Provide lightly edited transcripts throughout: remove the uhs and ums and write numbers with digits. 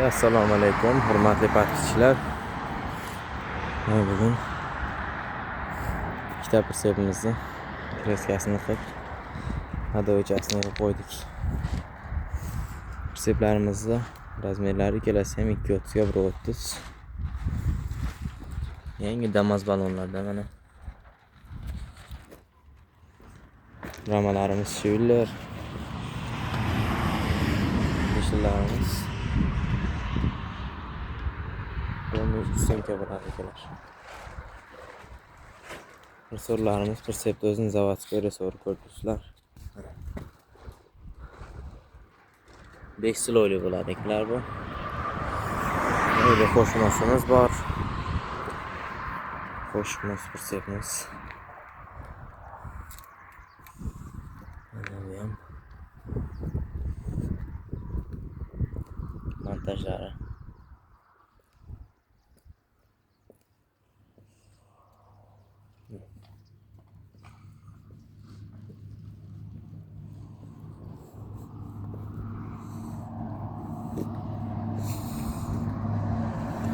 Assalomu alaykum, hurmatli podpischilar. Bugun ikkita pritsepimizni kreskasini qilib, haydovchasini yig'ib qo'ydik. Pritseplarimizni razmerlari ikkalasi ham 230 ga 130. Yangi Damas balonlarda mana ramalarimiz Schiller. Ishlarimiz Senka bo'ladi akalar. Resorlarimiz pritsepda o'zini zavodskiy resor ko'rdingizlar. 5 siloyli bo'ladi akalar bu. Burada qo'shmasimiz bor. Qo'shmas pritsepimiz. Mana bu ham montajlari.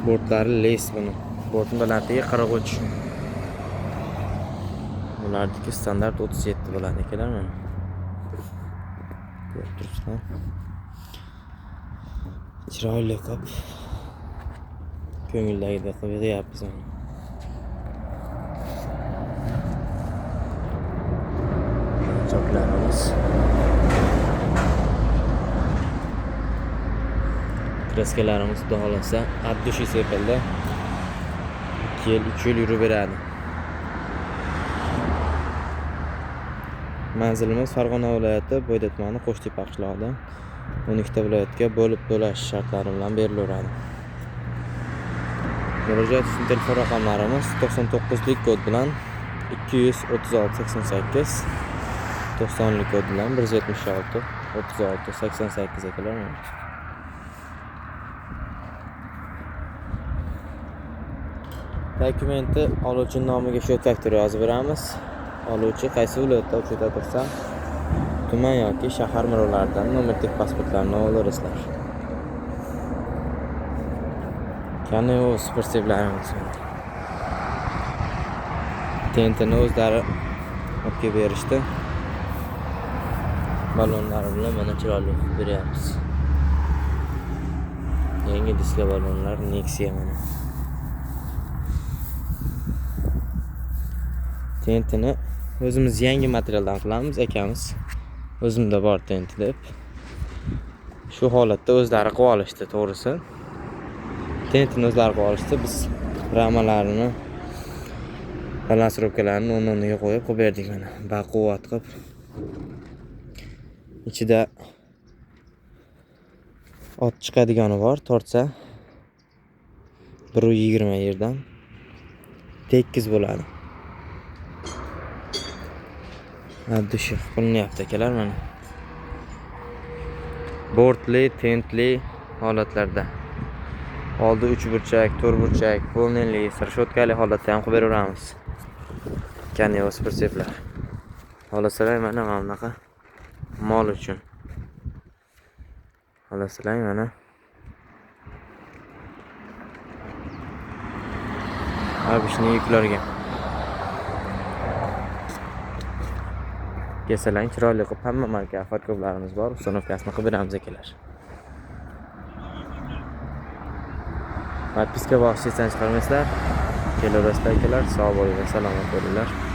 Bortlari les buni. Bortning balandligi 43. Bulardagi standart 37 bo'ladi akalar mana. Ko'rib turibsizlar. Chiroyli qilib ko'ngildagidek qilib yig'yapmiz mana. Choklarimiz. Kreskalarimiz xudo xolasa addushi sepildi. 2 yil 3 yil yurib beradi. Manzilimiz Farg'ona viloyati Bo'yda tumani Qo'shtepa qishlog'ida 12 ta viloyatga bo'lib bo'lash shartlari bilan berilaveradi. Murojaat uchun telefon raqamlarimiz 99lik kod bilan 236 88, 90lik kod bilan 176 36 88 akalar. Dokumenti oluvchi nomiga shu faktura yozib beramiz. Oluvchi qaysi viloyatda uchida tursa, tuman yoki shahar mirollaridan nomerlik pasportlarini olurlar. Kanal pritseplarimiz. Tentini o'zlari olib berishdi. Balonlar bilan mana chiroyli qilib beryapmiz. Yangi diska balonlar Nexia mana. Tentini o'zimiz yangi materialdan qilamiz akamiz. O'zimda bor tent deb. Shu holatda o'zlari qilib olishdi, to'g'risi. Tentini o'zlari qilib olishdi. Biz ramalarini, balansировкalarini o'rniga qo'yib berdik mana. Baquvvat qilib. Ichida ot chiqadigani bor, tortsa 120 yerdan tekis bo'ladi. Addushi qilinyapti akalar mana. Bortli, tentli holatlarda. Oldi 3 burchak, 4 burchak, polnenli, sarshotkali holatda ham qilib beraveramiz. Kanal pritseplar. Xohlasalar mana bunaqa mol uchun. Xohlasalar mana abishni yuklarga. Kesalang chiroyli qilib hamma marka fotkoblarimiz bor. Uстановкасini qilib beramiz akalar. Podpiska bosishdan chiqarmaysizlar. Kelaverasizlar akalar. Sog' bo'linglar, salomat bo'linglar.